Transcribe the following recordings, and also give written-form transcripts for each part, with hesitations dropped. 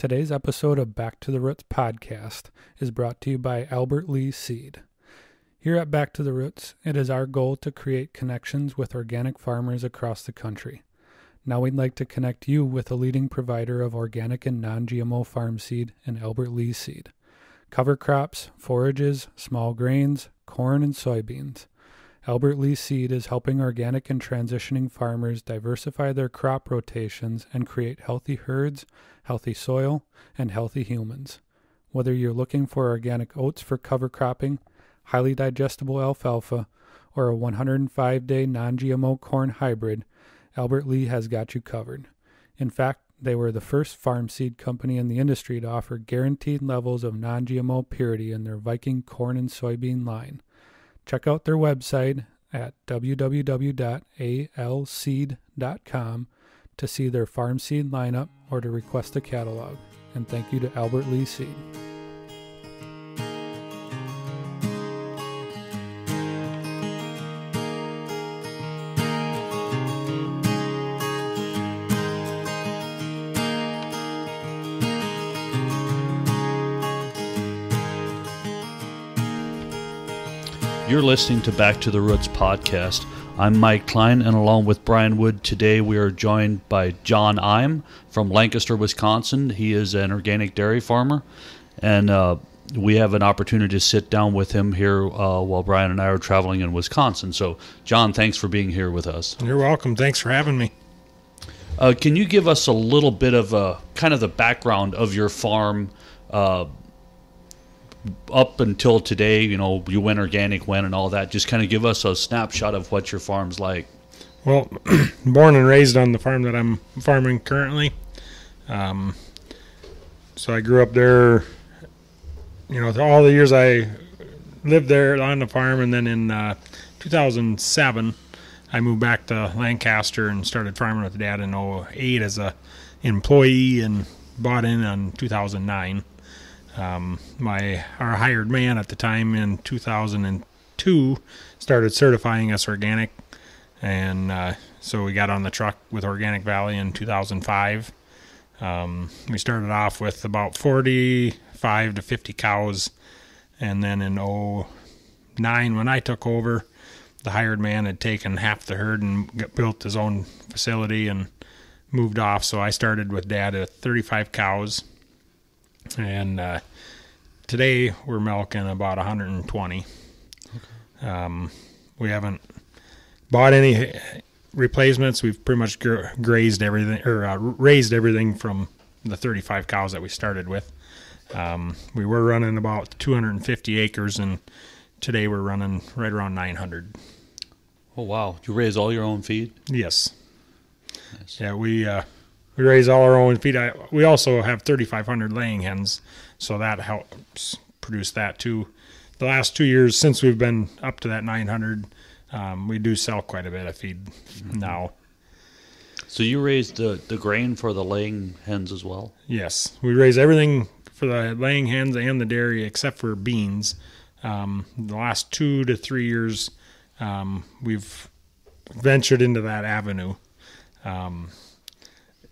Today's episode of Back to the Roots podcast is brought to you by Albert Lee Seed. Here at Back to the Roots, it is our goal to create connections with organic farmers across the country. Now we'd like to connect you with a leading provider of organic and non-GMO farm seed in Albert Lee Seed. Cover crops, forages, small grains, corn, and soybeans. Albert Lee Seed is helping organic and transitioning farmers diversify their crop rotations and create healthy herds, healthy soil, and healthy humans. Whether you're looking for organic oats for cover cropping, highly digestible alfalfa, or a 105-day non-GMO corn hybrid, Albert Lee has got you covered. In fact, they were the first farm seed company in the industry to offer guaranteed levels of non-GMO purity in their Viking corn and soybean line. Check out their website at www.alseed.com to see their farm seed lineup or to request a catalog. And thank you to Albert Lee Seed. You're listening to Back to the Roots podcast. I'm Mike Klein, and along with Brian Wood, today we are joined by John Eim from Lancaster, Wisconsin. He is an organic dairy farmer, and we have an opportunity to sit down with him here while Brian and I are traveling in Wisconsin. So, John, thanks for being here with us. You're welcome. Thanks for having me. Can you give us a little bit of kind of the background of your farm up until today? You know, you went organic when and all that. Just kind of give us a snapshot of what your farm's like. Well, born and raised on the farm that I'm farming currently. So I grew up there, you know, all the years I lived there on the farm. And then in 2007, I moved back to Lancaster and started farming with Dad in 2008 as a employee and bought in 2009. Our hired man at the time in 2002 started certifying us organic, and so we got on the truck with Organic Valley in 2005. We started off with about 45 to 50 cows, and then in 2009 when I took over, the hired man had taken half the herd and built his own facility and moved off, so I started with Dad at 35 cows. And today we're milking about 120. Okay. We haven't bought any replacements. We've pretty much grazed everything, or raised everything from the 35 cows that we started with. We were running about 250 acres, and today we're running right around 900. Oh, wow. You raise all your own feed? Yes. Nice. Yeah, we raise all our own feed. We also have 3,500 laying hens, so that helps produce that too. The last 2 years since we've been up to that 900, we do sell quite a bit of feed now. So you raise the grain for the laying hens as well? Yes, we raise everything for the laying hens and the dairy except for beans. The last 2 to 3 years, we've ventured into that avenue.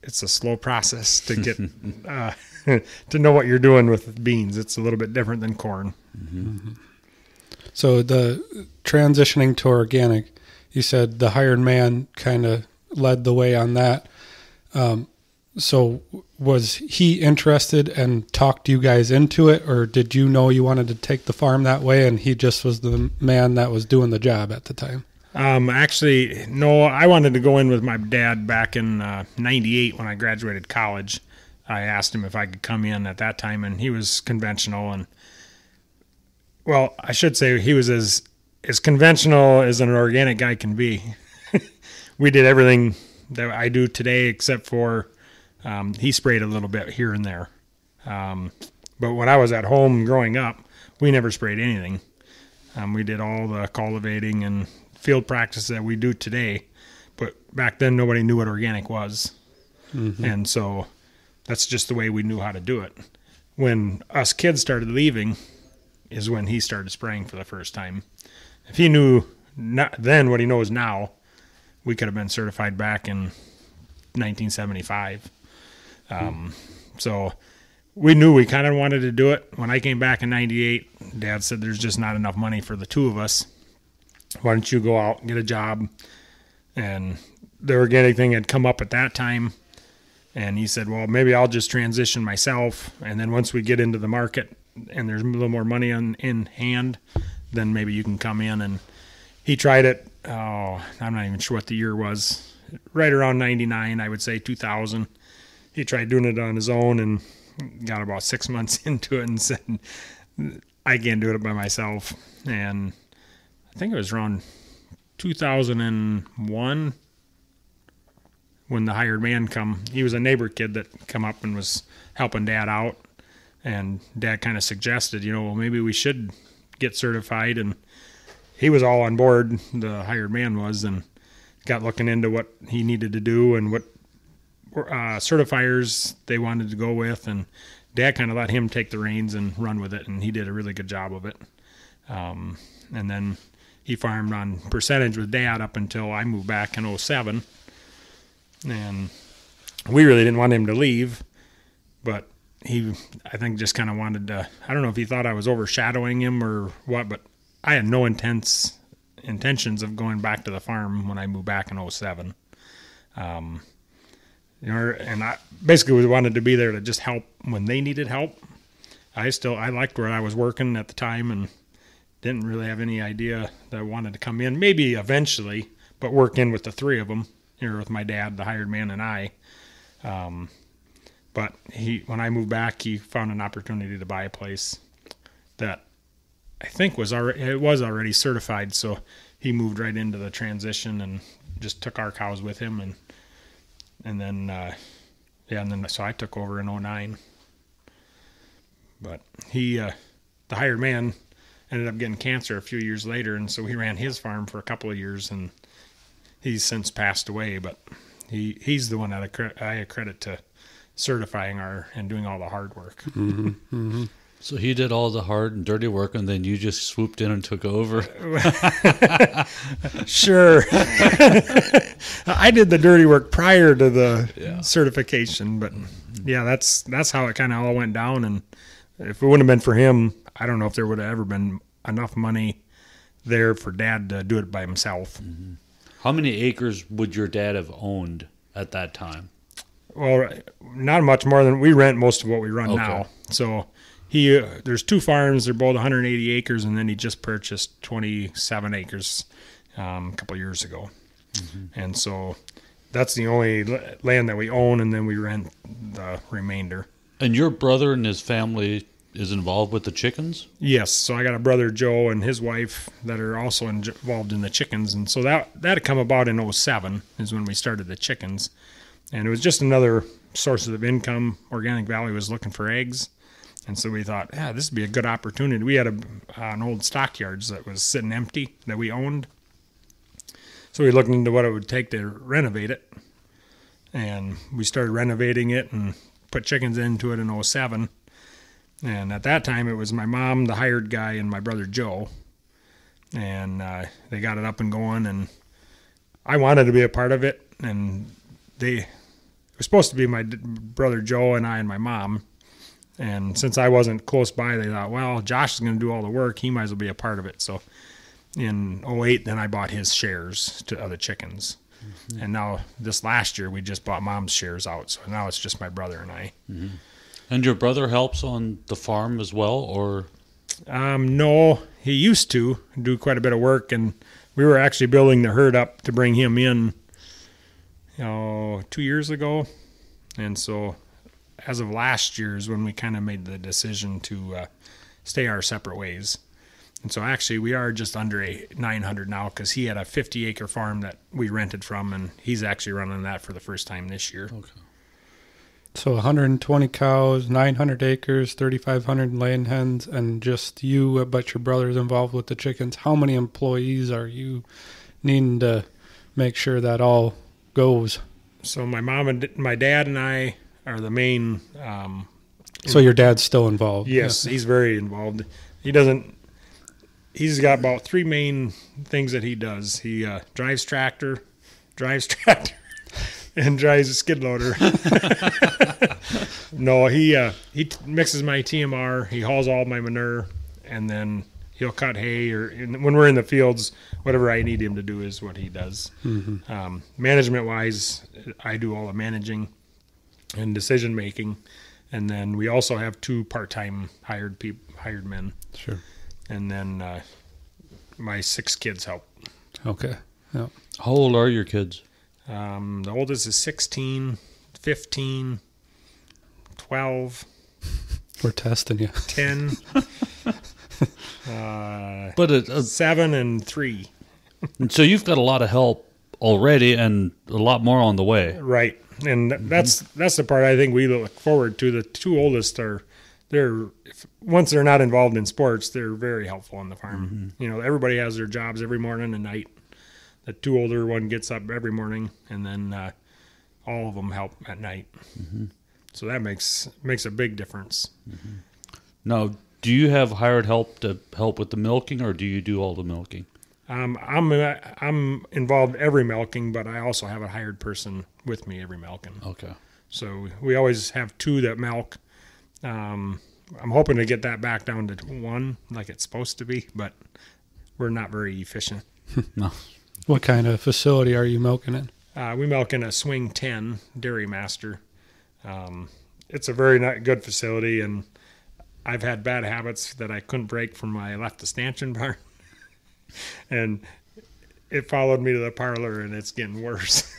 It's a slow process to get to know what you're doing with beans. It's a little bit different than corn. Mm-hmm. So the transitioning to organic, you said the hired man kind of led the way on that. So was he interested and talked you guys into it, or did you know you wanted to take the farm that way and he just was the man that was doing the job at the time? Actually, no, I wanted to go in with my dad back in 98 when I graduated college. I asked him if I could come in at that time, and he was conventional. And, well, I should say he was as conventional as an organic guy can be. We did everything that I do today except for he sprayed a little bit here and there. But when I was at home growing up, we never sprayed anything. We did all the cultivating and field practice that we do today, but back then nobody knew what organic was. Mm-hmm. And so that's just the way we knew how to do it. When us kids started leaving is when he started spraying for the first time. If he knew then what he knows now, we could have been certified back in 1975. So we knew we kind of wanted to do it. When I came back in 98, Dad said there's just not enough money for the two of us. Why don't you go out and get a job? And the organic thing had come up at that time. And he said, well, maybe I'll just transition myself. And then once we get into the market and there's a little more money in hand, then maybe you can come in. And he tried it. Oh, I'm not even sure what the year was. Right around 99, I would say 2000. He tried doing it on his own and got about 6 months into it and said, I can't do it by myself. And I think it was around 2001 when the hired man come. He was a neighbor kid that come up and was helping Dad out. And Dad kind of suggested, well, maybe we should get certified. And he was all on board, the hired man was, and got looking into what he needed to do and what certifiers they wanted to go with. And Dad kind of let him take the reins and run with it, and he did a really good job of it. And then he farmed on percentage with Dad up until I moved back in 07. And we really didn't want him to leave, but he, I think, just kind of wanted to, I don't know if he thought I was overshadowing him or what, but I had no intentions of going back to the farm when I moved back in 07. And I basically wanted to be there to just help when they needed help. I liked where I was working at the time and didn't really have any idea that I wanted to come in, maybe eventually, but work in with the three of them, with my dad, the hired man, and I. But when I moved back, he found an opportunity to buy a place that I think was already certified. So he moved right into the transition and just took our cows with him, and then so I took over in 09. But the hired man ended up getting cancer a few years later, and so he ran his farm for a couple of years, and he's since passed away. But he's the one that I credit to certifying and doing all the hard work. Mm-hmm. Mm-hmm. So he did all the hard and dirty work, and then you just swooped in and took over. Sure. I did the dirty work prior to the certification, but yeah, that's how it kind of all went down. And if it wouldn't have been for him, I don't know if there would have ever been enough money there for Dad to do it by himself. Mm-hmm. How many acres would your dad have owned at that time? Well, not much more than we rent most of what we run now. So there's two farms. They're both 180 acres, and then he just purchased 27 acres a couple of years ago. Mm-hmm. And so that's the only land that we own, and then we rent the remainder. And your brother and his family is involved with the chickens? Yes. So I got a brother, Joe, and his wife that are also involved in the chickens. And so that had come about in 07 is when we started the chickens. And it was just another source of income. Organic Valley was looking for eggs. And so we thought, this would be a good opportunity. We had an old stockyards that was sitting empty that we owned. So we looked into what it would take to renovate it. And we started renovating it and put chickens into it in 07. And at that time, it was my mom, the hired guy, and my brother Joe. And they got it up and going. And I wanted to be a part of it. And it was supposed to be my brother Joe and I and my mom. And since I wasn't close by, they thought, well, Josh is going to do all the work. He might as well be a part of it. So in 08, then I bought his shares to other chickens. Mm-hmm. And now this last year, we just bought Mom's shares out. So now it's just my brother and I. Mm-hmm. And your brother helps on the farm as well, or? No, he used to do quite a bit of work. And we were actually building the herd up to bring him in 2 years ago. And so as of last year is when we kind of made the decision to stay our separate ways. And so actually we are just under 900 now because he had a 50-acre farm that we rented from, and he's actually running that for the first time this year. Okay. So 120 cows, 900 acres, 3,500 laying hens, and just you, but your brother's involved with the chickens. How many employees are you needing to make sure that all goes? So my mom and my dad and I are the main. So your dad's still involved? Yes, yeah. He's very involved. He's got about three main things that he does. He drives tractor, and drives a skid loader. No, he mixes my TMR. He hauls all my manure, and then he'll cut hay. Or when we're in the fields, whatever I need him to do is what he does. Management wise, I do all the managing and decision making, and then we also have 2 part-time hired men. Sure. And then my 6 kids help. Okay. Yeah. How old are your kids? The oldest is 16, 15, 12, We're testing you. 10, But 7, and 3. so you've got a lot of help already, and a lot more on the way. Right, and that's the part I think we look forward to. The 2 oldest once they're not involved in sports, they're very helpful on the farm. Everybody has their jobs every morning and night. The 2 older one gets up every morning, and then all of them help at night. So that makes a big difference. Now, do you have hired help to help with the milking, or do you do all the milking? I'm involved every milking, but I also have a hired person with me every milking. Okay. So we always have 2 that milk. I'm hoping to get that back down to 1 like it's supposed to be, but we're not very efficient. No. What kind of facility are you milking in? We milk in a Swing 10 Dairy Master. It's a very good facility, and I've had bad habits that I couldn't break from my left stanchion barn. And it followed me to the parlor, and it's getting worse.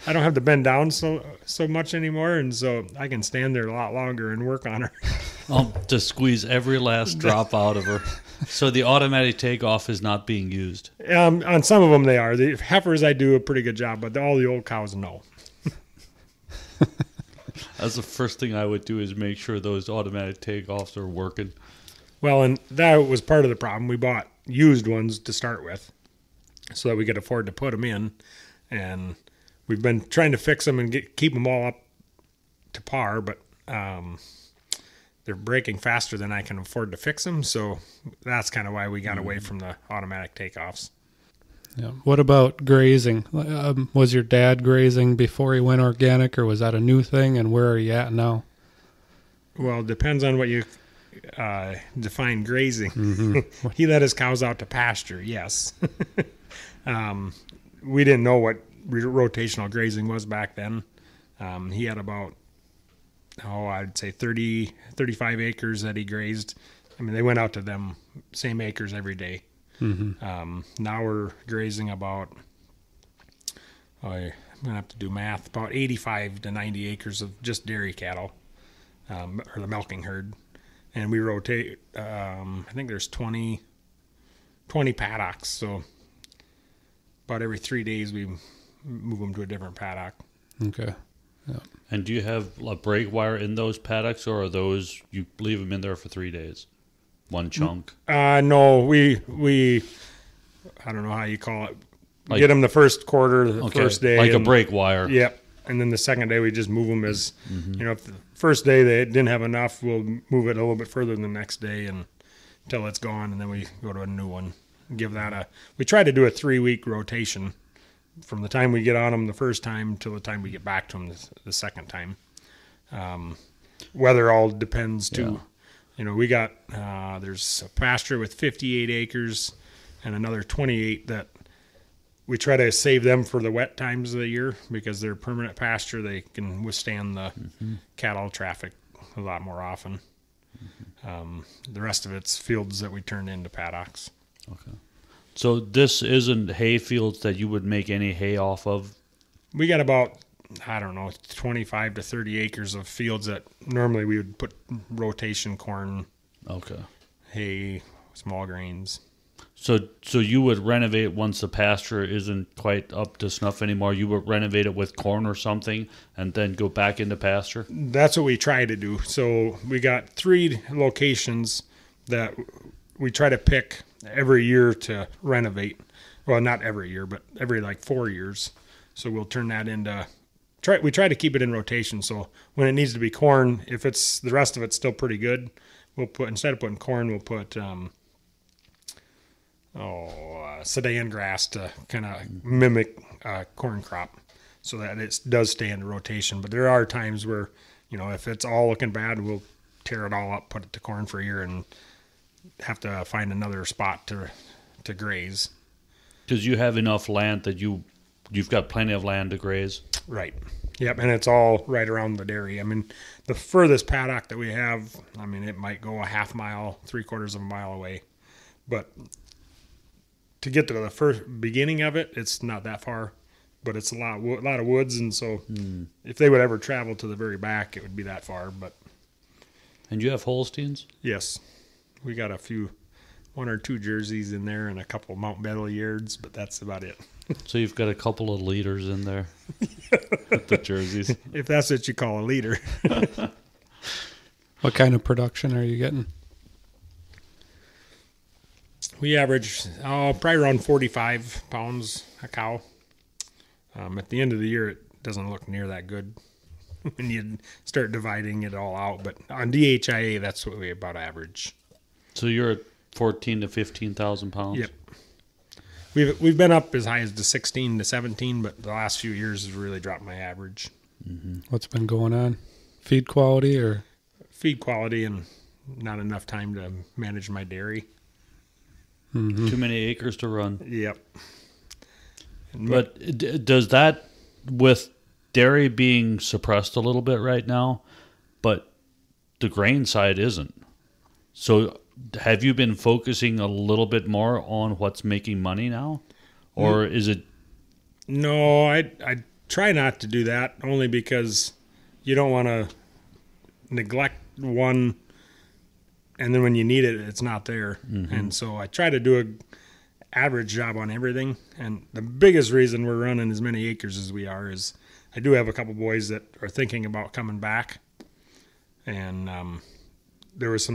I don't have to bend down so much anymore, and so I can stand there a lot longer and work on her. To squeeze every last drop out of her. So the automatic takeoff is not being used. On some of them they are. The heifers I do a pretty good job, but all the old cows, no. That's the first thing I would do, is make sure those automatic takeoffs are working. Well, and that was part of the problem. We bought used ones to start with so that we could afford to put them in, and we've been trying to fix them and keep them all up to par, but they're breaking faster than I can afford to fix them, so that's kind of why we got away from the automatic takeoffs. Yeah. What about grazing? Was your dad grazing before he went organic, or was that a new thing, and where are you at now? Well, it depends on what you define grazing. He let his cows out to pasture, yes. We didn't know what rotational grazing was back then. He had about, I'd say 30, 35 acres that he grazed. I mean, they went out to them same acres every day. Now we're grazing about, I'm going to have to do math, about 85 to 90 acres of just dairy cattle, or the milking herd. And we rotate, I think there's 20 paddocks, so about every 3 days we move them to a different paddock. Okay. Yeah. And do you have a break wire in those paddocks, or are those, you leave them in there for 3 days? One chunk? No, we I don't know how you call it. Get them the first quarter, the first day. Like a break wire. Yep. And then the second day we just move them as, if the first day they didn't have enough, we'll move it a little bit further the next day until it's gone, and then we go to a new one. Give that we try to do a 3-week rotation from the time we get on them the first time till the time we get back to them the second time. Weather all depends too. Yeah. We got, there's a pasture with 58 acres and another 28 that we try to save them for the wet times of the year because they're permanent pasture. They can withstand the cattle traffic a lot more often. The rest of it's fields that we turn into paddocks. Okay. So this isn't hay fields that you would make any hay off of? We got about, 25 to 30 acres of fields that normally we would put rotation corn, hay, small grains. So you would renovate once the pasture isn't quite up to snuff anymore. You would renovate it with corn or something and then go back into pasture? That's what we try to do. So we got 3 locations that we try to pick every year to renovate. Well, not every year, but every 4 years. So we'll turn that into we try to keep it in rotation. So when it needs to be corn, if it's the rest of it's still pretty good, we'll put, instead of putting corn, we'll put sedan grass to kind of mimic corn crop so that it does stay in rotation. But there are times where if it's all looking bad, we'll tear it all up, put it to corn for a year, and have to find another spot to graze. Because you have enough land that you've got plenty of land to graze. Right. Yep, and it's all right around the dairy. I mean, the furthest paddock that we have, it might go a half mile, 3/4 of a mile away. But to get to the first beginning of it, it's not that far. But it's a lot of woods, and so if they would ever travel to the very back, it would be that far. But And you have Holsteins? yes, we got one or two jerseys in there and a couple Mount Belliards, but that's about it. So you've got a couple of leaders in there with the jerseys. If that's what you call a leader. What kind of production are you getting? We average probably around 45 pounds a cow. At the end of the year, it doesn't look near that good when you start dividing it all out. But on DHIA, that's what we about average. So you're at 14 to 15,000 pounds? Yep. We've been up as high as to 16 to 17, but the last few years has really dropped my average. Mm-hmm. What's been going on? Feed quality or? Feed quality and not enough time to manage my dairy. Mm-hmm. Too many acres to run. Yep. But does that, with dairy being suppressed a little bit right now, but the grain side isn't. So have you been focusing a little bit more on what's making money now? Or is it? No, I try not to do that, only because you don't want to neglect one, and then when you need it, it's not there. Mm-hmm. And so I try to do a average job on everything. And the biggest reason we're running as many acres as we are is I do have a couple boys that are thinking about coming back. And there's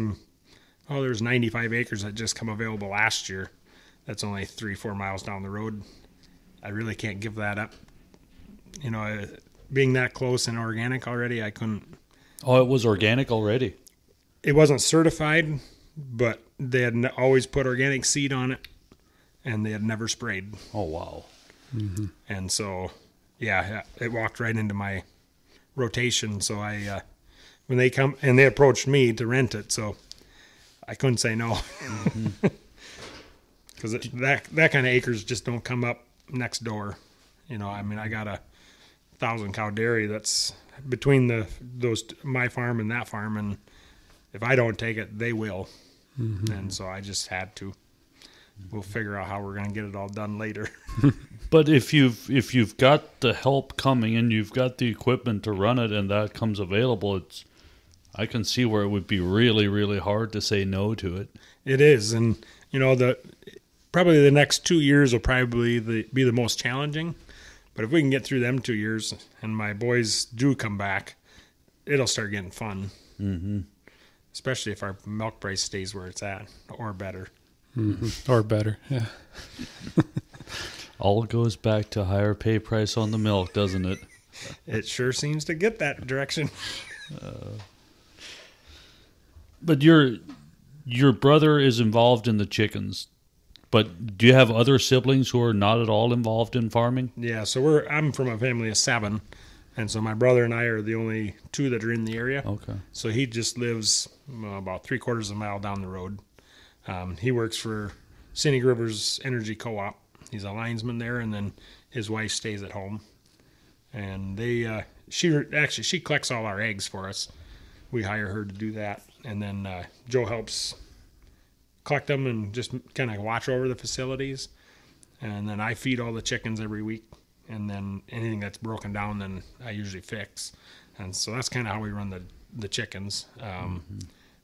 95 acres that just come available last year. That's only 3-4 miles down the road. I really can't give that up. Being that close and organic already, I couldn't. Oh, it was organic already? It wasn't certified, but they had always put organic seed on it, and they had never sprayed. Oh, wow. Mm-hmm. And so, yeah, it walked right into my rotation. So when they come, and they approached me to rent it, so I couldn't say no. Because that kind of acres just don't come up next door. I got a 1,000 cow dairy that's between my farm and that farm, and if I don't take it, they will. Mm-hmm. And so I just had to. We'll figure out how we're going to get it all done later. But if you've got the help coming and you've got the equipment to run it, and that comes available, I can see where it would be really, really hard to say no to it. It is, and probably the next 2 years will probably be the most challenging. But if we can get through them 2 years and my boys do come back, it'll start getting fun. Mm-hmm. Especially if our milk price stays where it's at, or better. Mm-hmm. Or better, yeah. All goes back to higher pay price on the milk, doesn't it? It sure seems to get that direction. But your brother is involved in the chickens. But do you have other siblings who are not at all involved in farming? Yeah, so I'm from a family of 7, and so my brother and I are the only 2 that are in the area. Okay. So he just lives about 3/4 of a mile down the road. He works for Scenic Rivers Energy Co-op. He's a linesman there, and then his wife stays at home. And she collects all our eggs for us. We hire her to do that, and then Joe helps collect them and just kind of watch over the facilities. And then I feed all the chickens every week, and then anything that's broken down, then I usually fix. And so that's kind of how we run the chickens.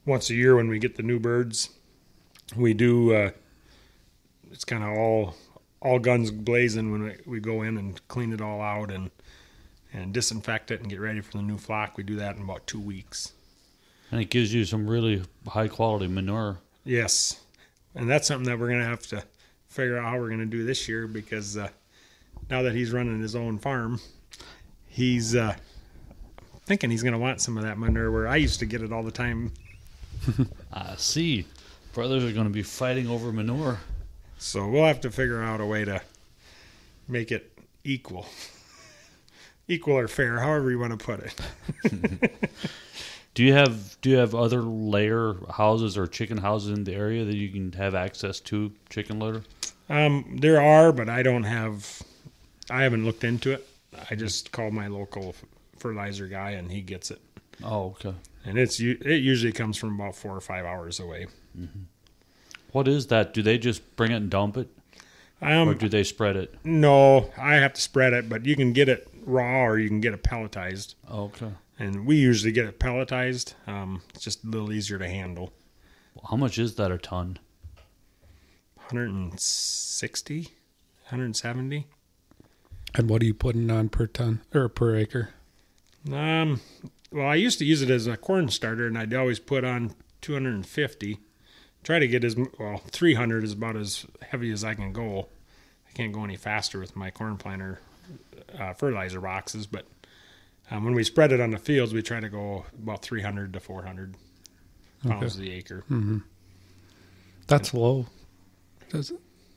Once a year when we get the new birds, we do, it's kind of all guns blazing when we go in and clean it all out and disinfect it and get ready for the new flock. We do that in about 2 weeks. And it gives you some really high quality manure. Yes, and that's something that we're going to have to figure out how we're going to do this year, because now that he's running his own farm, he's thinking he's going to want some of that manure where I used to get it all the time. I see. Brothers are going to be fighting over manure. So we'll have to figure out a way to make it equal. equal or fair, however you want to put it. Do you have other layer houses or chicken houses in the area that you can have access to chicken litter? There are, but I haven't looked into it. I just call my local fertilizer guy, and he gets it. Oh, okay. And it usually comes from about 4 or 5 hours away. Mm-hmm. What is that? Do they just bring it and dump it? Or do they spread it? No, I have to spread it, but you can get it raw or you can get it pelletized. Oh, okay. And we usually get it pelletized. It's just a little easier to handle. How much is that a ton? 160, 170. And what are you putting on per ton or per acre? Well, I used to use it as a corn starter, and I'd always put on 250. Try to get 300 is about as heavy as I can go. I can't go any faster with my corn planter fertilizer boxes, but when we spread it on the fields, we try to go about 300 to 400 pounds the acre. Mm-hmm. That's low.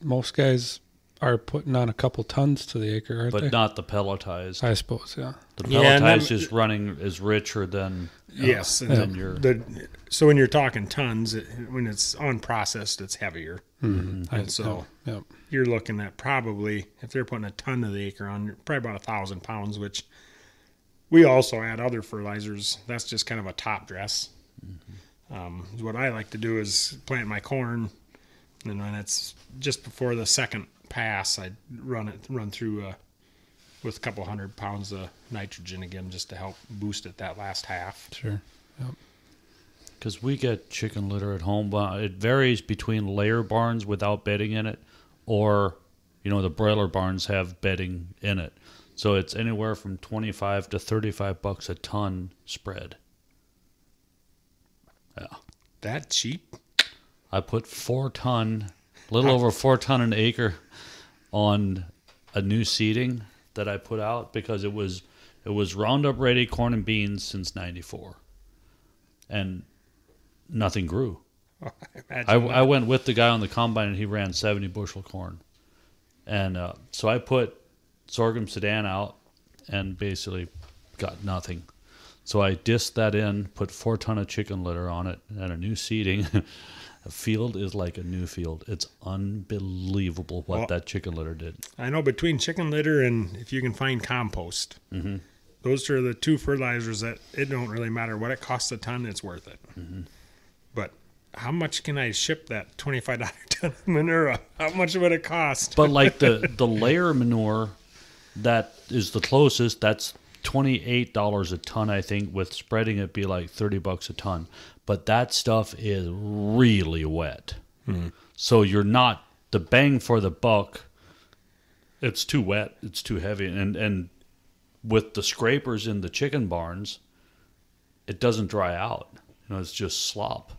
Most guys are putting on a couple tons to the acre, aren't they? But not the pelletized. I suppose, yeah. The pelletized is running is richer than yes. So when you're talking tons, when it's unprocessed, it's heavier. Mm-hmm. And so you're looking at probably, if they're putting a ton of the acre on, probably about 1,000 pounds, which we also add other fertilizers. That's just kind of a top dress. Mm-hmm. What I like to do is plant my corn, and when it's just before the second pass, I run through with a couple 100 pounds of nitrogen again, just to help boost it that last half. Sure. Yep. Because we get chicken litter at home, but it varies between layer barns without bedding in it, or the broiler barns have bedding in it. So it's anywhere from $25 to $35 a ton spread. Yeah, that cheap? I put 4 ton, a little over 4 ton an acre, on a new seeding that I put out because it was Roundup Ready corn and beans since '94, and nothing grew. I went with the guy on the combine, and he ran 70 bushel corn, and so I put sorghum sedan out and basically got nothing. So I disked that in, put 4 ton of chicken litter on it, and a new seeding. A field is like a new field. It's unbelievable what that chicken litter did. I know between chicken litter and if you can find compost, mm-hmm. those are the two fertilizers that it don't really matter what it costs a ton, it's worth it. Mm-hmm. But how much can I ship that $25 ton of manure? How much would it cost? But like the layer manure that is the closest, that's $28 a ton, I think. With spreading it, be like $30 a ton. But that stuff is really wet. Mm-hmm. So you're not, the bang for the buck, it's too wet, it's too heavy. And with the scrapers in the chicken barns, it doesn't dry out. It's just slop.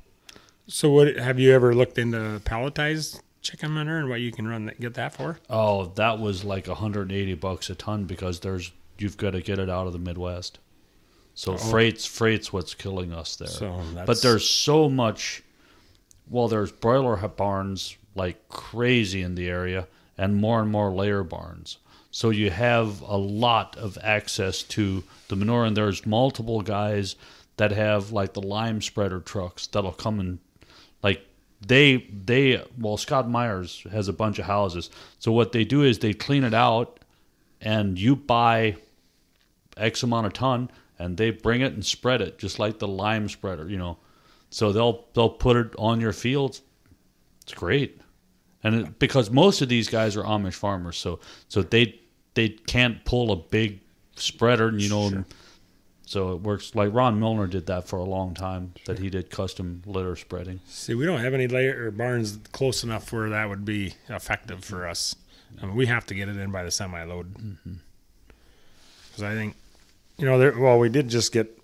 So have you ever looked into pelletized chicken manure and what you can get that for? Oh, that was like $180 a ton because you've got to get it out of the Midwest. So freight's what's killing us there. But there's so much. Well, there's broiler barns like crazy in the area, and more layer barns. So you have a lot of access to the manure, and there's multiple guys that have like the lime spreader trucks that'll come and like Scott Myers has a bunch of houses. So what they do is they clean it out, and you buy X amount of ton, and they bring it and spread it just like the lime spreader, So they'll put it on your fields. It's great, and because most of these guys are Amish farmers, so they can't pull a big spreader, Sure. So it works. Like Ron Milner did that for a long time. Sure. That he did custom litter spreading. See, we don't have any layer barns close enough where that would be effective for us. I mean, we have to get it in by the semi-load. Because I think, we did just get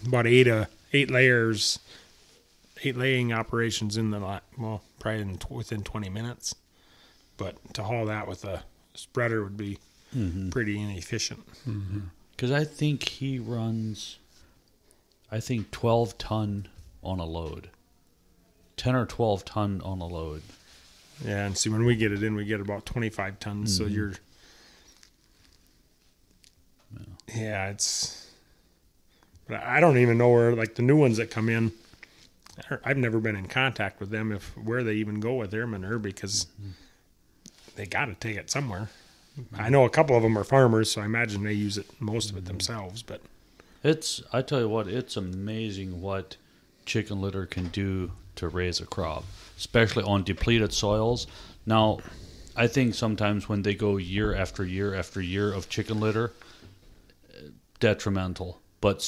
about 8 layers, 8 laying operations in the lot. Well, probably within 20 minutes. But to haul that with a spreader would be pretty inefficient. Because I think he runs, 12 ton on a load. 10 or 12 ton on a load. Yeah, and see, when we get it in, we get about 25 tons. So Yeah, but I don't even know where, like, the new ones that come in, I've never been in contact with them where they even go with their manure, because they got to take it somewhere. I know a couple of them are farmers, so I imagine they use most of it themselves. But I tell you what, it's amazing what chicken litter can do to raise a crop, especially on depleted soils. Now, I think sometimes when they go year after year after year of chicken litter, detrimental. But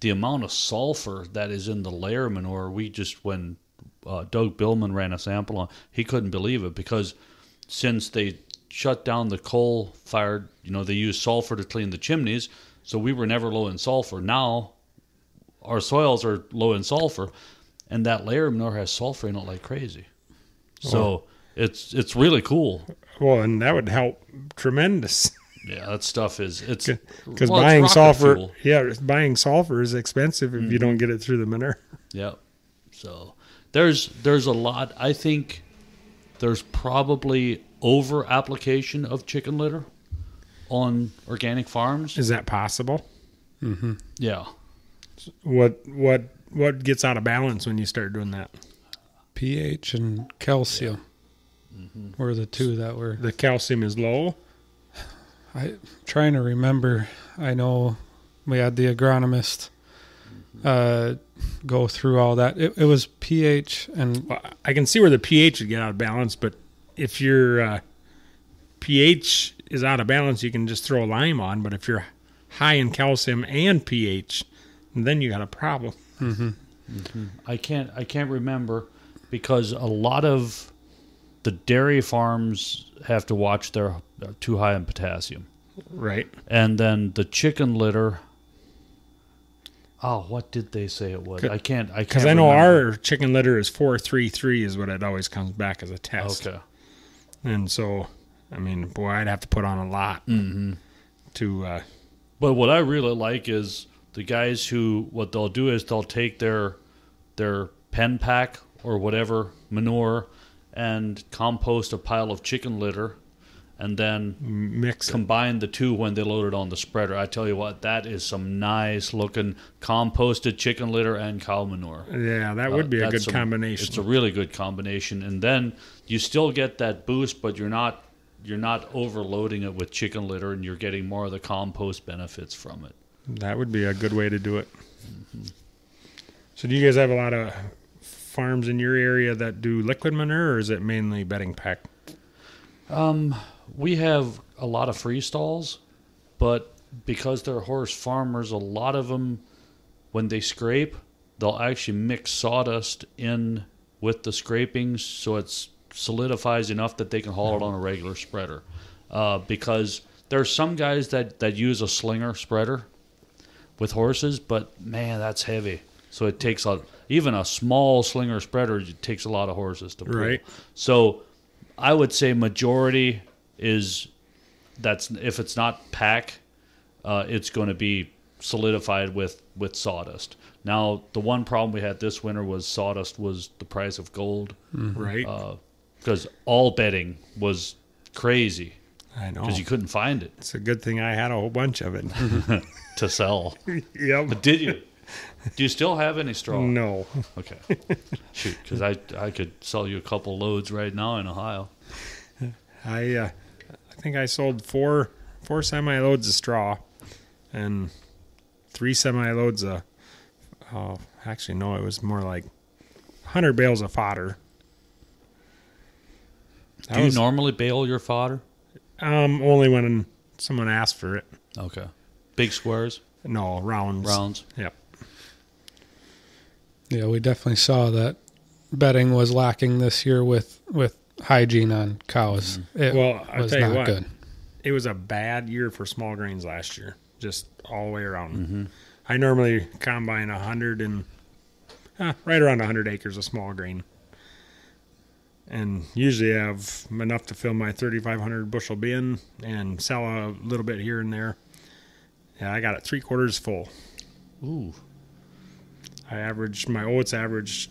the amount of sulfur that is in the layer manure, when Doug Billman ran a sample on, he couldn't believe it, because since they shut down the coal-fired, they use sulfur to clean the chimneys, so we were never low in sulfur. Now our soils are low in sulfur, and that layer manure has sulfur in it like crazy. So it's really cool. Well, and that would help tremendous. Yeah, that stuff is because buying sulfur. Yeah, buying sulfur is expensive if you don't get it through the manure. Yeah, so there's a lot. I think there's probably over application of chicken litter on organic farms. Is that possible? Mm-hmm. Yeah. What gets out of balance when you start doing that? pH and calcium were the two that were. The calcium is low. I'm trying to remember. I know we had the agronomist go through all that. It was pH, and well, I can see where the pH would get out of balance, but if your pH is out of balance, you can just throw a lime on. But if you're high in calcium and pH, then you got a problem. Mm-hmm. Mm-hmm. I can't remember, because a lot of the dairy farms have to watch they're too high in potassium. Right. And then the chicken litter. Oh, what did they say it was? I can't. Because I know our chicken litter is 433 is what it always comes back as a test. Okay. And so, I mean, boy, I'd have to put on a lot to. But what I really like is the guys who, what they'll do is they'll take their pen pack or whatever manure and compost a pile of chicken litter, and then combine the two when they load it on the spreader. I tell you what, that is some nice looking composted chicken litter and cow manure. Yeah, that would be a good combination. It's a really good combination, and then you still get that boost, but you're not overloading it with chicken litter, and you're getting more of the compost benefits from it. That would be a good way to do it. Mm-hmm. So do you guys have a lot of farms in your area that do liquid manure, or is it mainly bedding pack? We have a lot of freestalls, but because they're horse farmers, a lot of them, when they scrape, they'll actually mix sawdust in with the scrapings so it solidifies enough that they can haul it on a regular spreader. Because there's some guys that use a slinger spreader with horses, but man, that's heavy. So it takes even a small slinger spreader, it takes a lot of horses to pull. Right. So I would say majority if it's not pack, it's going to be solidified with sawdust. Now, the one problem we had this winter was sawdust was the price of gold. Mm-hmm. Right. Because all bedding was crazy. I know. Because you couldn't find it. It's a good thing I had a whole bunch of it. To sell. Yep. But did you? Do you still have any straw? No. Okay. Shoot, because I could sell you a couple loads right now in Ohio. I think I sold four semi-loads of straw and 3 semi-loads of, actually no, it was more like 100 bales of fodder. Do you normally bale your fodder? Only when someone asks for it. Okay. Big squares? No, rounds. Rounds? Yep. Yeah, we definitely saw that bedding was lacking this year with hygiene on cows. Mm-hmm. Well, I'll tell you what, good. It was a bad year for small grains last year, just all the way around. Mm-hmm. I normally combine 100 and right around 100 acres of small grain, and usually I have enough to fill my 3,500 bushel bin and sell a little bit here and there. Yeah, I got it 3/4 full. Ooh. My oats averaged,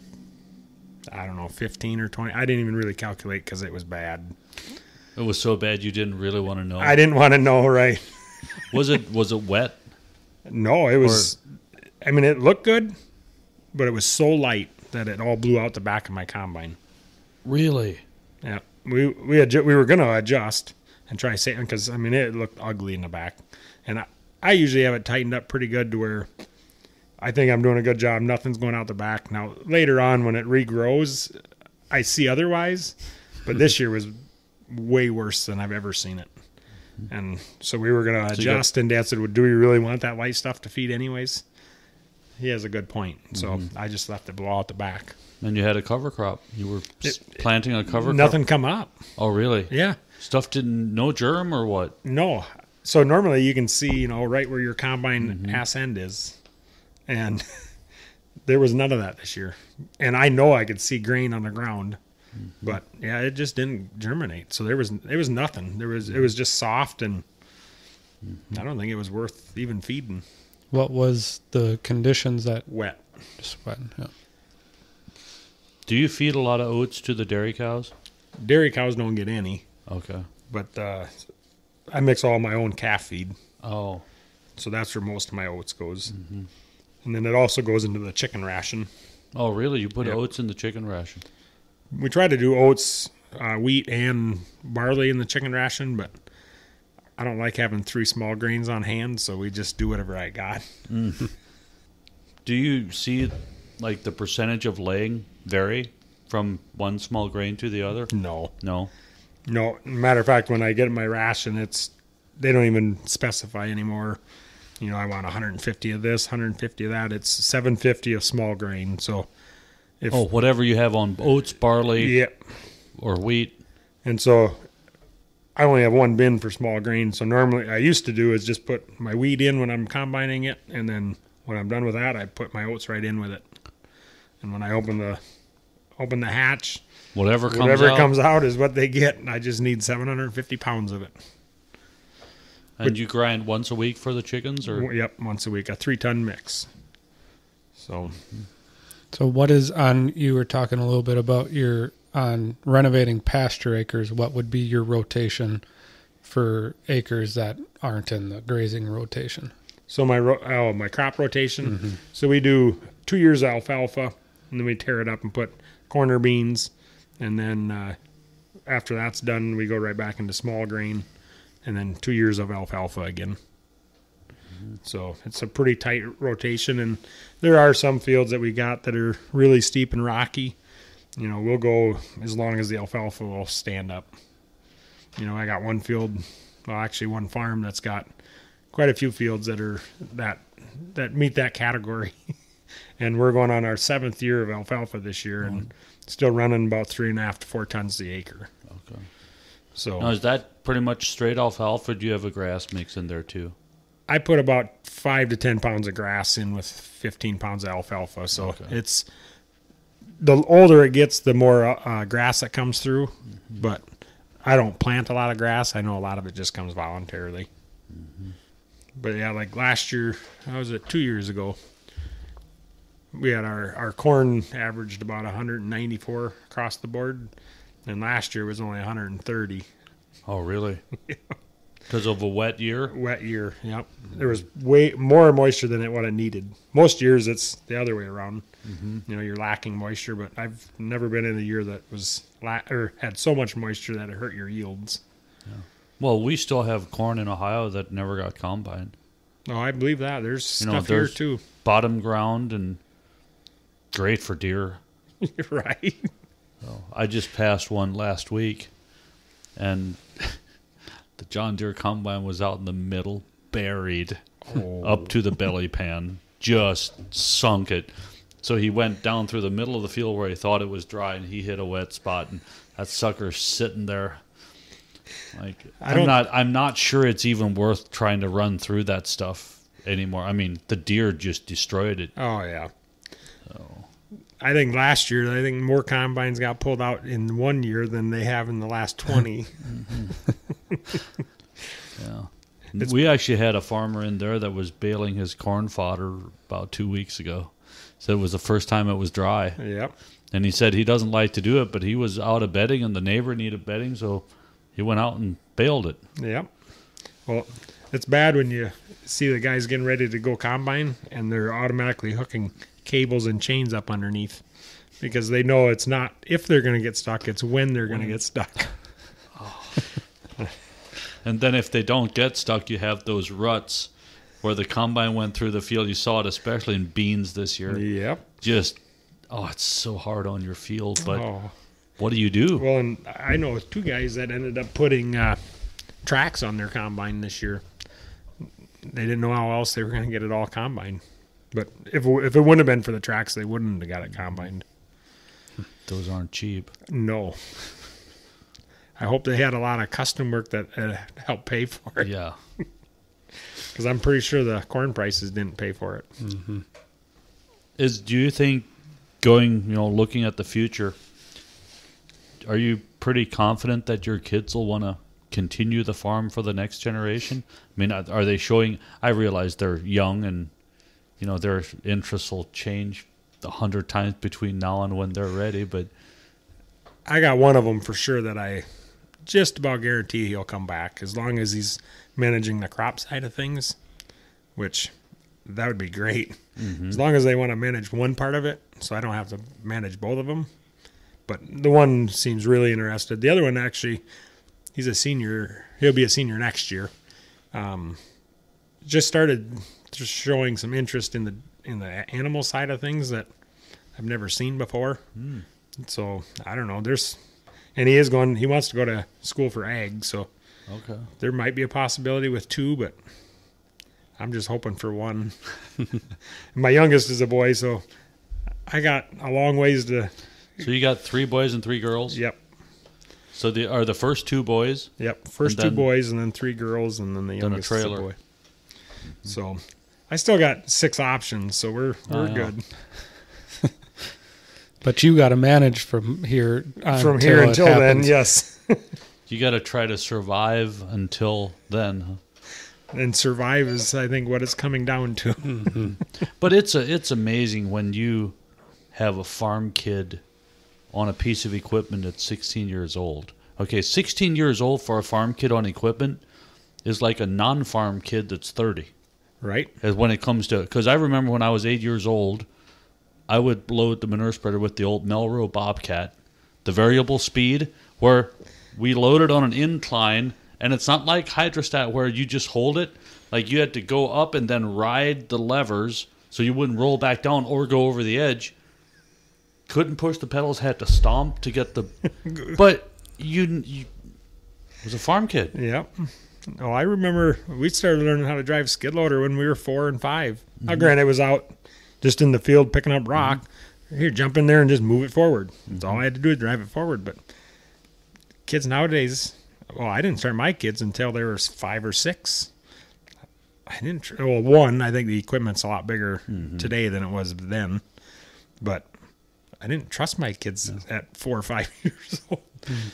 I don't know, 15 or 20. I didn't even really calculate because it was bad. It was so bad you didn't really want to know. I didn't want to know, right? Was it wet? No, it was. I mean, it looked good, but it was so light that it all blew out the back of my combine. Really? Yeah, we were gonna adjust and try saving because I mean it looked ugly in the back, and I usually have it tightened up pretty good to where I think I'm doing a good job. Nothing's going out the back. Now later on when it regrows, I see otherwise, but this year was way worse than I've ever seen it. And so we were going to adjust, and Dad said, well, do we really want that white stuff to feed anyways? He has a good point. So I just left it blow out the back. And you had a cover crop. You were planting a cover crop? Nothing come up. Oh, really? Yeah. Stuff didn't, no germ or what? No. So normally you can see, right where your combine ass end is. And there was none of that this year. And I know I could see grain on the ground. But yeah, it just didn't germinate. So it was nothing. It was just soft, and I don't think it was worth even feeding. What was the conditions that Wet. just wet? Yeah. Do you feed a lot of oats to the dairy cows? Dairy cows don't get any, Okay. but I mix all my own calf feed, Oh. so that's where most of my oats goes. And then it also goes into the chicken ration. Oh, really? You put Yep. oats in the chicken ration? We try to do oats, wheat, and barley in the chicken ration, but I don't like having 3 small grains on hand, so we just do whatever I got. Do you see like the percentage of laying vary from one small grain to the other? No. No. Matter of fact, when I get my ration, they don't even specify anymore. I want 150 of this, 150 of that. It's 750 of small grain. So whatever you have on oats, barley, yep. or wheat. And so I only have one bin for small grain. So normally I used to do is just put my wheat in when I'm combining it, and then when I'm done with that, I put my oats right in with it. And when I open the hatch, Whatever comes out is what they get. And I just need 750 pounds of it. And you grind once a week for the chickens, or? Yep, once a week, a 3-ton mix. So what is on? You were talking a little bit about on renovating pasture acres. What would be your rotation for acres that aren't in the grazing rotation? So my crop rotation. So we do 2 years of alfalfa, and then we tear it up and put corner beans, and then after that's done, we go right back into small grain, and then 2 years of alfalfa again. So it's a pretty tight rotation, and there are some fields that we got that are really steep and rocky. We'll go as long as the alfalfa will stand up. I got one field, one farm that's got quite a few fields that are that meet that category. And we're going on our 7th year of alfalfa this year, and still running about 3.5 to 4 tons the acre. Okay. So Now, is that pretty much straight alfalfa, or do you have a grass mix in there too? I put about 5 to 10 pounds of grass in with 15 pounds of alfalfa. So it's the older it gets, the more grass that comes through. But I don't plant a lot of grass. I know a lot of it just comes voluntarily. But yeah, like last year, how was it? 2 years ago, we had our corn averaged about 194 across the board, and last year was only 130. Oh, really? Because of a wet year? Wet year, yep. There was way more moisture than what it needed. Most years it's the other way around. You're lacking moisture, but I've never been in a year that was had so much moisture that it hurt your yields. Yeah. Well, we still have corn in Ohio that never got combined. No, I believe that. There's stuff here too. Bottom ground and great for deer. You're right. So I just passed one last week, and the John Deere combine was out in the middle, buried up to the belly pan, just sunk it. So he went down through the middle of the field where he thought it was dry, and he hit a wet spot, and that sucker's sitting there. Like I'm not sure it's even worth trying to run through that stuff anymore. I mean, the deer just destroyed it. Oh yeah. So I think last year, more combines got pulled out in 1 year than they have in the last 20. Yeah. We actually had a farmer in there that was baling his corn fodder about 2 weeks ago. Said it was the first time it was dry. Yep. And he said he doesn't like to do it, but he was out of bedding, and the neighbor needed bedding, so he went out and baled it. Yep. Well, It's bad when you see the guys getting ready to go combine and they're automatically hooking cables and chains up underneath because they know it's not if they're going to get stuck, it's when they're going to get stuck. And then if they don't get stuck, you have those ruts where the combine went through the field. You saw it especially in beans this year. Yep. Just, it's so hard on your field. But what do you do? Well, and I know 2 guys that ended up putting tracks on their combine this year. They didn't know how else they were going to get it all combined. But if it wouldn't have been for the tracks, they wouldn't have got it combined. Those aren't cheap. No. I hope they had a lot of custom work that helped pay for it. Yeah. Because I'm pretty sure the corn prices didn't pay for it. Mm-hmm. Do you think going, looking at the future, are you pretty confident that your kids will want to continue the farm for the next generation? I mean, are they showing? I realize they're young and, their interests will change 100 times between now and when they're ready. But I got one of them for sure that I just about guarantee he'll come back as long as he's managing the crop side of things, which that would be great. Mm-hmm. As long as they want to manage one part of it, so I don't have to manage both of them. But the one seems really interested. The other one, actually, he's a senior. He'll be a senior next year. Just started showing some interest in the animal side of things that I've never seen before. Mm. So I don't know. And he wants to go to school for ag, so okay, there might be a possibility with 2, but I'm just hoping for 1. My youngest is a boy, so I got a long ways to. So you got 3 boys and 3 girls? Yep. So are the first 2 boys? Yep. First 2 boys and then 3 girls and then the youngest is a boy. So I still got 6 options, so we're good. But you got to manage from here until then, yes. You got to try to survive until then. And survive is, I think, what it's coming down to. Mm-hmm. But it's amazing when you have a farm kid on a piece of equipment at 16 years old. Okay, 16 years old for a farm kid on equipment is like a non-farm kid that's 30. Right. As when it comes to, because I remember when I was 8 years old, I would load the manure spreader with the old Melrose Bobcat, the variable speed, where we loaded on an incline, and it's not like hydrostat where you just hold it. Like you had to go up and then ride the levers so you wouldn't roll back down or go over the edge. Couldn't push the pedals, had to stomp to get the... But you was a farm kid. Yep. Oh, I remember we started learning how to drive skid loader when we were 4 and 5. Mm-hmm. Now, granted, I was out just in the field picking up rock. Mm-hmm. Here, jump in there and just move it forward. That's all I had to do is drive it forward. But kids nowadays, well, I didn't start my kids until they were 5 or 6. I didn't. Well, 1, I think the equipment's a lot bigger today than it was then. But I didn't trust my kids at 4 or 5 years old.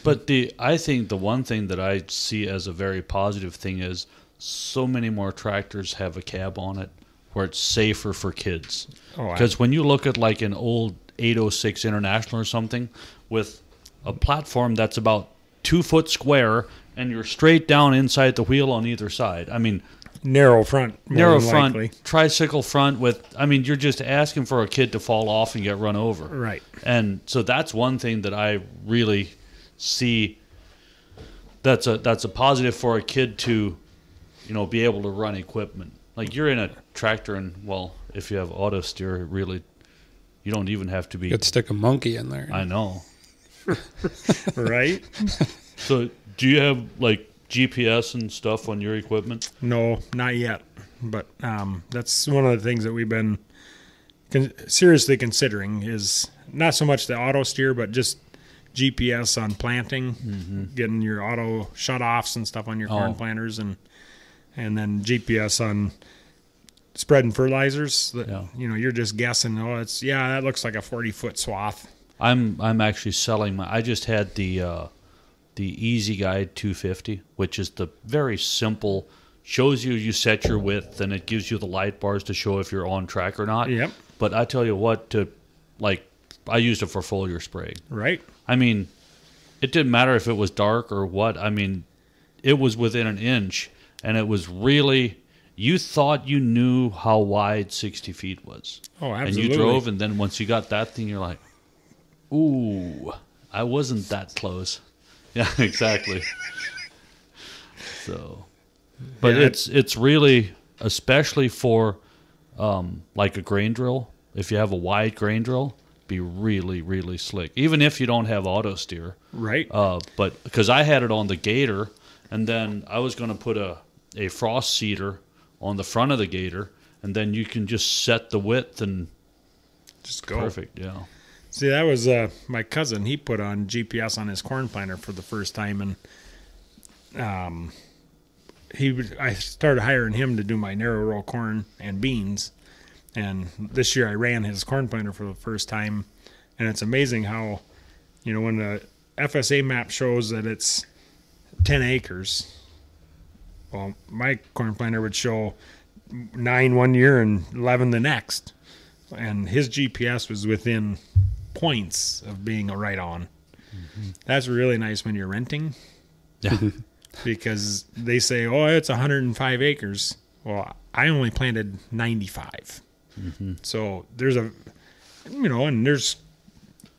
But I think the one thing that I see as a very positive thing is so many more tractors have a cab on it where it's safer for kids. Because when you look at like an old 806 International or something with a platform that's about 2 foot square and you're straight down inside the wheel on either side. I mean, narrow front, tricycle front with, I mean, you're just asking for a kid to fall off and get run over. Right. And so that's one thing that I really see that's a positive for a kid to, be able to run equipment. Like you're in a tractor and, well, if you have auto steer, really, you don't even have to be. You could stick a monkey in there. I know. Right? So do you have like GPS and stuff on your equipment? No, not yet. But that's one of the things that we've been seriously considering is not so much the auto steer, but just GPS on planting, getting your auto shutoffs and stuff on your corn planters, and then GPS on spreading fertilizers. That, you're just guessing. That looks like a 40-foot swath. I'm actually selling I just had the Easy Guide 250, which is the very simple, shows you set your width, and it gives you the light bars to show if you're on track or not. Yep. But I tell you what, I used it for foliar spraying. Right. I mean, it didn't matter if it was dark or what. I mean, it was within an inch, and it was really, you thought you knew how wide 60 feet was. Oh, absolutely. And you drove, and then once you got that thing, you're like, ooh, I wasn't that close. Yeah, exactly. So, but Yeah, it's really, especially for like a grain drill, if you have a wide grain drill, be really, really slick. Even if you don't have auto steer. right. But because I had it on the Gator, and then I was going to put a frost seeder on the front of the Gator, and then you can just set the width and Just go. perfect. Yeah. See, that was my cousin. He put on GPS on his corn planter for the first time, and I started hiring him to do my narrow row corn and beans. And this year I ran his corn planter for the first time, and it's amazing how, when the FSA map shows that it's 10 acres, well, my corn planter would show 9 one year and 11 the next, and his GPS was within points of being a right on. Mm-hmm. That's really nice when you're renting. Yeah. Because they say, oh, it's 105 acres. Well, I only planted 95. Mm-hmm. So there's and there's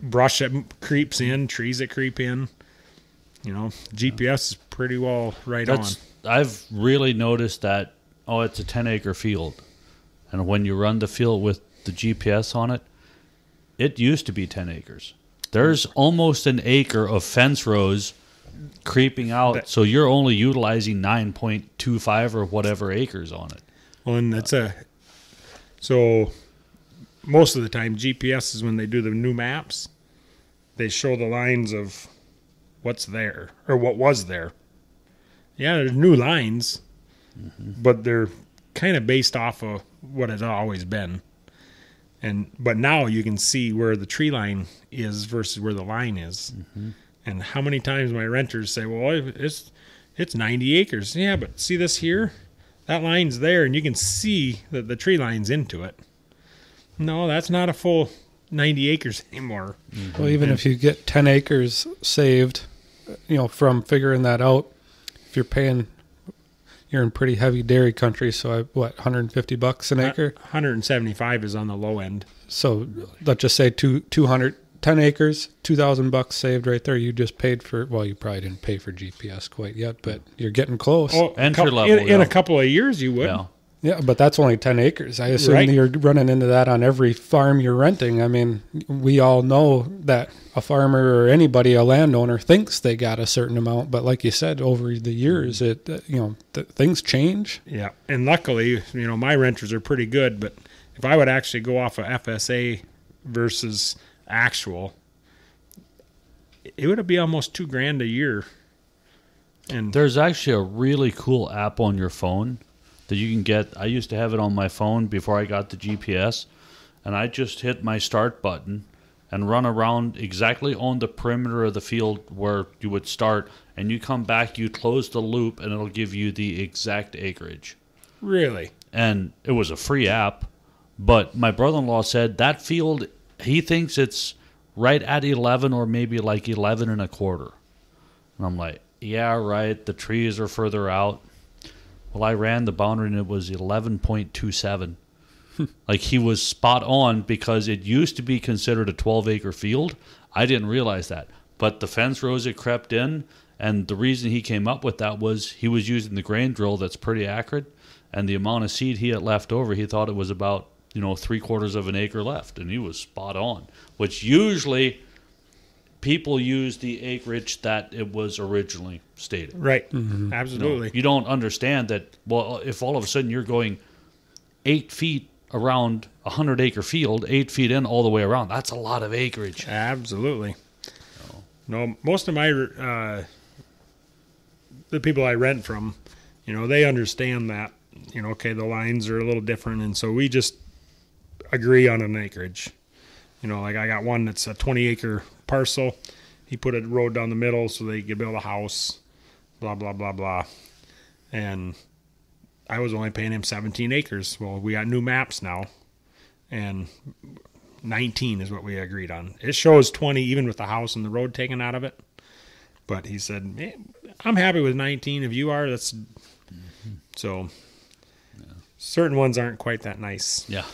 brush that creeps in, trees that creep in. GPS is pretty well on. I've really noticed that, it's a 10-acre field. And when you run the field with the GPS on it, it used to be 10 acres. There's almost an acre of fence rows creeping out, so you're only utilizing 9.25 or whatever acres on it. Well, and so most of the time GPS is when they do the new maps, they show the lines of what's there or what was there. Yeah, there's new lines, but they're kind of based off of what has always been. But now you can see where the tree line is versus where the line is. Mm-hmm. And how many times my renters say, well, it's 90 acres. Yeah, but see this here? That line's there, and you can see that the tree line's into it. No, that's not a full 90 acres anymore. Mm-hmm. Well, even if you get 10 acres saved, from figuring that out, if you're in pretty heavy dairy country, so $150 an acre? 175 is on the low end. So let's just say 10 acres, $2,000 saved right there. You just paid for, well, you probably didn't pay for GPS quite yet, but you're getting close. Oh, entry level. In a couple of years, you would. Yeah. Yeah, but that's only 10 acres. I assume you're running into that on every farm you're renting. I mean, we all know that a farmer or anybody, a landowner, thinks they got a certain amount, but like you said, over the years, things change. Yeah, and luckily, my renters are pretty good, but if I would actually go off of FSA versus actual, it would be almost $2,000 a year. And there's actually a really cool app on your phone that you can get. I used to have it on my phone before I got the GPS, and I just hit my start button and run around exactly on the perimeter of the field where you would start, and you come back, you close the loop, and it'll give you the exact acreage. Really? And it was a free app, but my brother-in-law said that field, he thinks it's right at 11 or maybe like 11 and a quarter. And I'm like, yeah, right, the trees are further out. Well, I ran the boundary and it was 11.27. Like, he was spot on because it used to be considered a 12-acre field. I didn't realize that. But the fence rows had crept in, and the reason he came up with that was he was using the grain drill that's pretty accurate, and the amount of seed he had left over, he thought it was about, 3/4 of an acre left, and he was spot on, which usually people use the acreage that it was originally stated. Right. Mm-hmm. Absolutely. You don't understand that, well, if all of a sudden you're going 8 feet around a 100-acre field, 8 feet in all the way around, that's a lot of acreage. Absolutely. No, most of my the people I rent from, they understand that, okay, the lines are a little different, and so we just agree on an acreage. Like I got one that's a 20-acre parcel. He put a road down the middle so they could build a house, blah, blah, blah, blah. And I was only paying him 17 acres. Well, we got new maps now, and 19 is what we agreed on. It shows 20 even with the house and the road taken out of it. But he said, I'm happy with 19. If you are, that's... So certain ones aren't quite that nice. Yeah.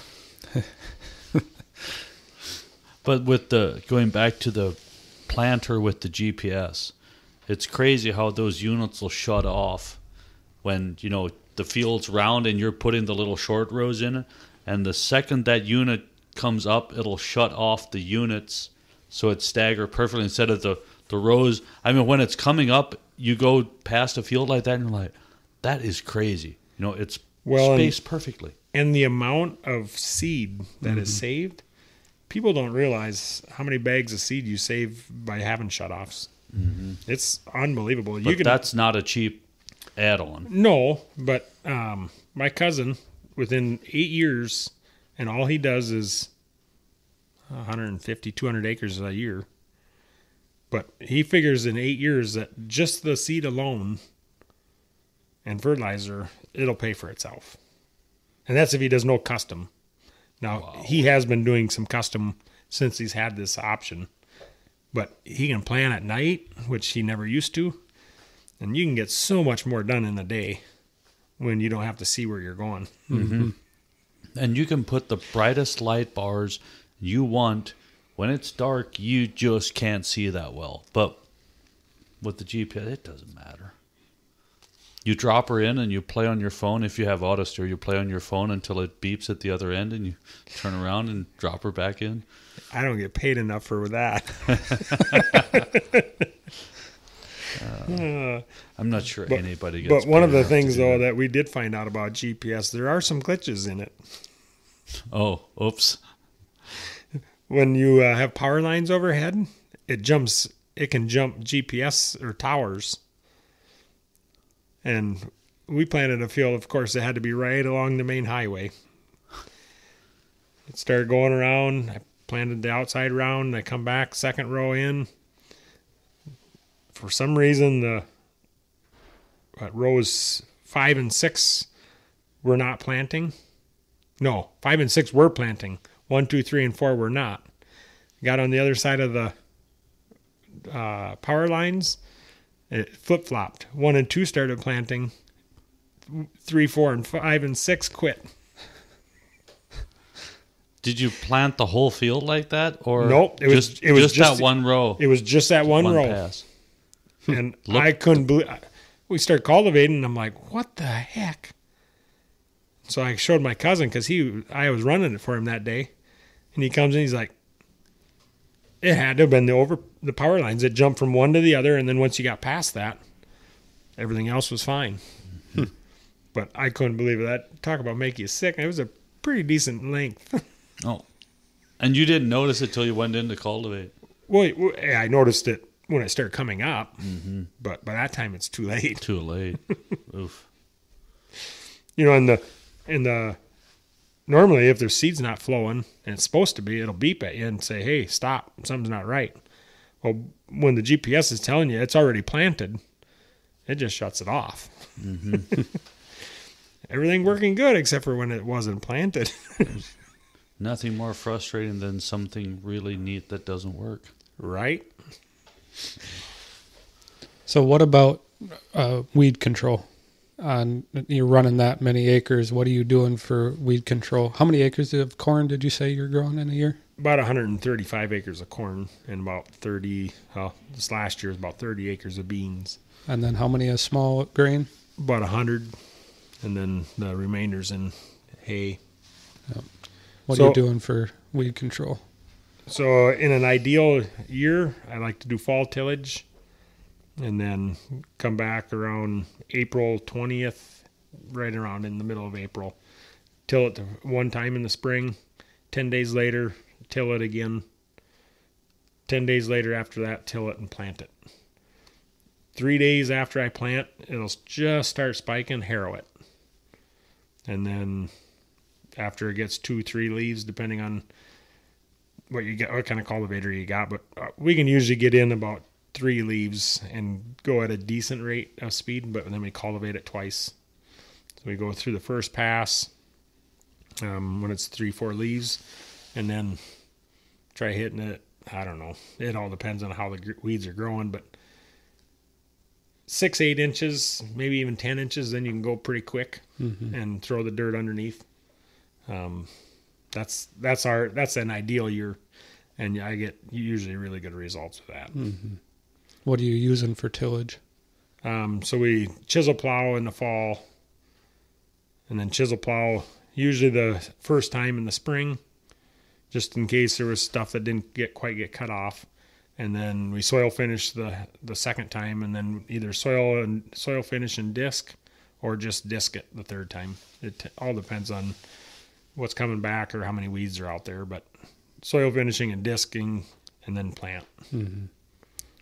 But with going back to the planter with the GPS, it's crazy how those units will shut off when, the field's round and you're putting the little short rows in it. And the second that unit comes up, it'll shut off the units so it stagger perfectly instead of the rows. I mean, when it's coming up, you go past a field like that and you're like, that is crazy. It's spaced perfectly. And the amount of seed that is saved, people don't realize how many bags of seed you save by having shutoffs. Mm-hmm. It's unbelievable. But that's not a cheap add-on. No, but my cousin, within 8 years, and all he does is 150, 200 acres a year. But he figures in 8 years that just the seed alone and fertilizer, it'll pay for itself. And that's if he does no custom. Now, he has been doing some custom since he's had this option. But he can plan at night, which he never used to. And you can get so much more done in a day when you don't have to see where you're going. Mm-hmm. And you can put the brightest light bars you want. When it's dark, you just can't see that well. But with the GPS, it doesn't matter. You drop her in and you play on your phone. If you have auto steer, you play on your phone until it beeps at the other end and you turn around and drop her back in. I don't get paid enough for that. I'm not sure anybody gets But one of the enough things, to do though, that. that we did find out about GPS, there are some glitches in it. Oh, oops. When you have power lines overhead, it can jump GPS or towers. And we planted a field, of course, it had to be right along the main highway. It started going around. I planted the outside round. I come back, second row in. For some reason, the rows 5 and 6 were not planting. No, 5 and 6 were planting. 1, 2, 3, and 4 were not. Got on the other side of the power lines. It flip-flopped. 1 and 2 started planting. 3, 4, and 5 and 6 quit. Did you plant the whole field like that, or nope? It was just that one row. It was just that one row. Pass. And I couldn't believe. We started cultivating, and I'm like, "What the heck?" So I showed my cousin because I was running it for him that day, and he comes in. He's like, "It had to have been the power lines. It jumped from one to the other, and then once you got past that, everything else was fine." Mm-hmm. But I couldn't believe that. Talk about make you sick. It was a pretty decent length. Oh, and you didn't notice it till you went in to cultivate. Well, I noticed it when it started coming up, but by that time it's too late. Too late. Oof. In the normally if there's seeds not flowing and it's supposed to be, it'll beep at you and say, "Hey, stop! Something's not right." Well, when the GPS is telling you it's already planted, it just shuts it off. Mm-hmm. Everything working good except for when it wasn't planted. Nothing more frustrating than something really neat that doesn't work. Right? So what about weed control? You're running that many acres. What are you doing for weed control? How many acres of corn did you say you're growing in a year? About 135 acres of corn and about 30, this last year was about 30 acres of beans. And then how many of small grain? About 100, and then the remainders in hay. Yep. What are you doing for weed control? So in an ideal year, I like to do fall tillage and then come back around April 20th, right around in the middle of April. Till it one time in the spring, 10 days later, till it again. 10 days later after that, till it and plant it. 3 days after I plant, it'll just start spiking, harrow it. And then after it gets 2-3 leaves, depending on what you get, what kind of cultivator you got, but we can usually get in about 3 leaves and go at a decent rate of speed, but then we cultivate it twice. So we go through the first pass when it's 3-4 leaves, and then try hitting it. I don't know. It all depends on how the weeds are growing, but 6-8 inches, maybe even 10 inches, then you can go pretty quick and throw the dirt underneath. That's an ideal year, and I get usually really good results with that. What are you using for tillage? So we chisel plow in the fall, and then chisel plow usually the first time in the spring, just in case there was stuff that didn't quite get cut off. And then we soil finish the second time, and then either soil finish and disc, or just disc it the third time. It all depends on what's coming back or how many weeds are out there. But soil finishing and disking, and then plant.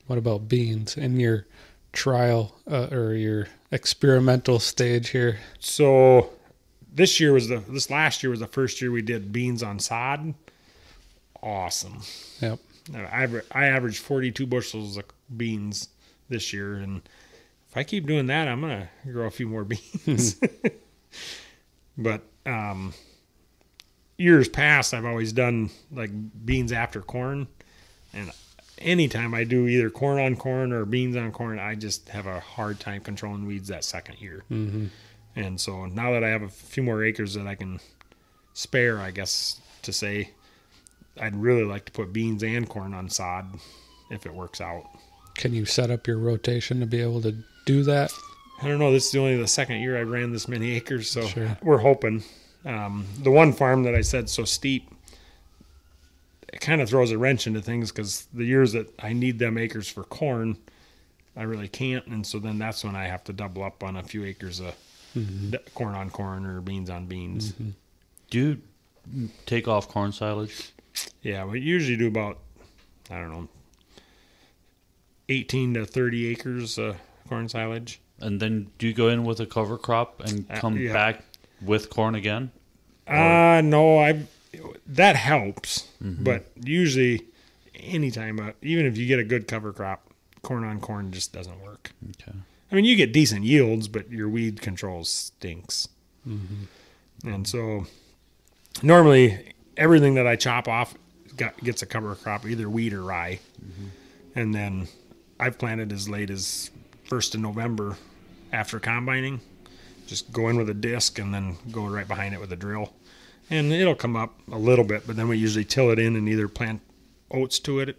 What about beans in your trial or your experimental stage here? So this last year was the first year we did beans on sod. Awesome. Yep. I averaged 42 bushels of beans this year, and if I keep doing that, I'm gonna grow a few more beans. But years past, I've always done like beans after corn, and anytime I do either corn on corn or beans on corn, I just have a hard time controlling weeds that second year. And so now that I have a few more acres that I can spare, I guess to say, I'd really like to put beans and corn on sod if it works out. Can you set up your rotation to be able to do that? I don't know. This is only the second year I ran this many acres, so Sure. We're hoping. The one farm that I said so steep, it kind of throws a wrench into things because the years that I need them acres for corn, I really can't, and so then that's when I have to double up on a few acres of corn on corn or beans on beans. Do you take off corn silage? Yeah, we usually do about, 18 to 30 acres of corn silage. And then do you go in with a cover crop and come yeah. back with corn again? No, that helps, but usually anytime, even if you get a good cover crop, corn on corn just doesn't work. Okay. I mean, you get decent yields, but your weed control stinks. And so normally everything that I chop off gets a cover crop, either wheat or rye. And then I've planted as late as 1st of November after combining. Just go in with a disc and then go right behind it with a drill. And it'll come up a little bit, but then we usually till it in and either plant oats to it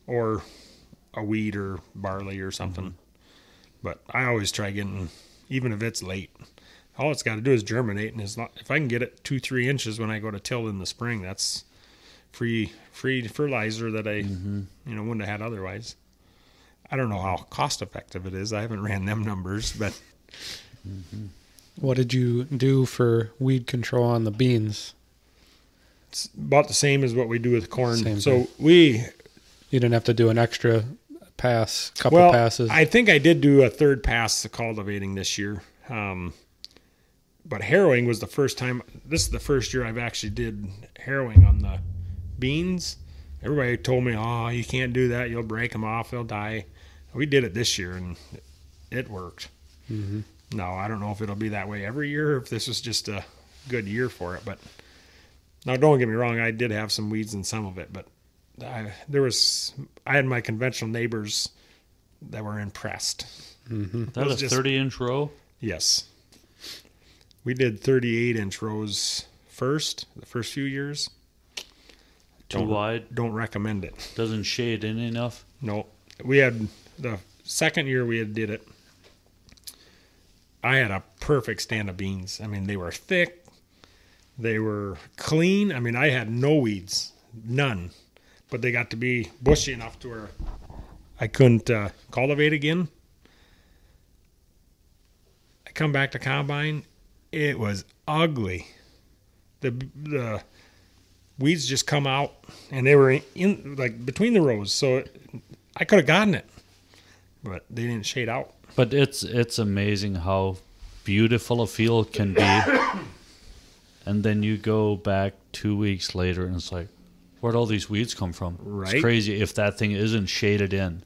or a wheat or barley or something. But I always try getting, even if it's late, all it's got to do is germinate. And if I can get it 2-3 inches when I go to till in the spring, that's free fertilizer that I wouldn't have had otherwise. I don't know how cost effective it is. I haven't ran them numbers, but What did you do for weed control on the beans? it's about the same as what we do with corn. Same So thing. you didn't have to do an extra couple passes. I think I did do a third pass of cultivating this year. But harrowing was the first time. This is the first year I've actually did harrowing on the beans. Everybody told me, "Oh, you can't do that. You'll break them off. They'll die." We did it this year, and it worked. No, I don't know if it'll be that way every year, or if this was just a good year for it. But now, don't get me wrong. I did have some weeds in some of it, but I had my conventional neighbors that were impressed. That a 30-inch row? Yes. We did 38-inch rows the first few years. Too wide? Don't recommend it. Doesn't shade in enough? No. We had the second year we did it, I had a perfect stand of beans. I mean, they were thick. They were clean. I mean, I had no weeds. None. But they got to be bushy enough to where I couldn't cultivate again. I come back to combine. It was ugly. The weeds just come out, and they were in like between the rows. So I could have gotten it, but they didn't shade out. But it's amazing how beautiful a field can be. And then you go back 2 weeks later, and it's like, where'd all these weeds come from? Right. It's crazy if that thing isn't shaded in.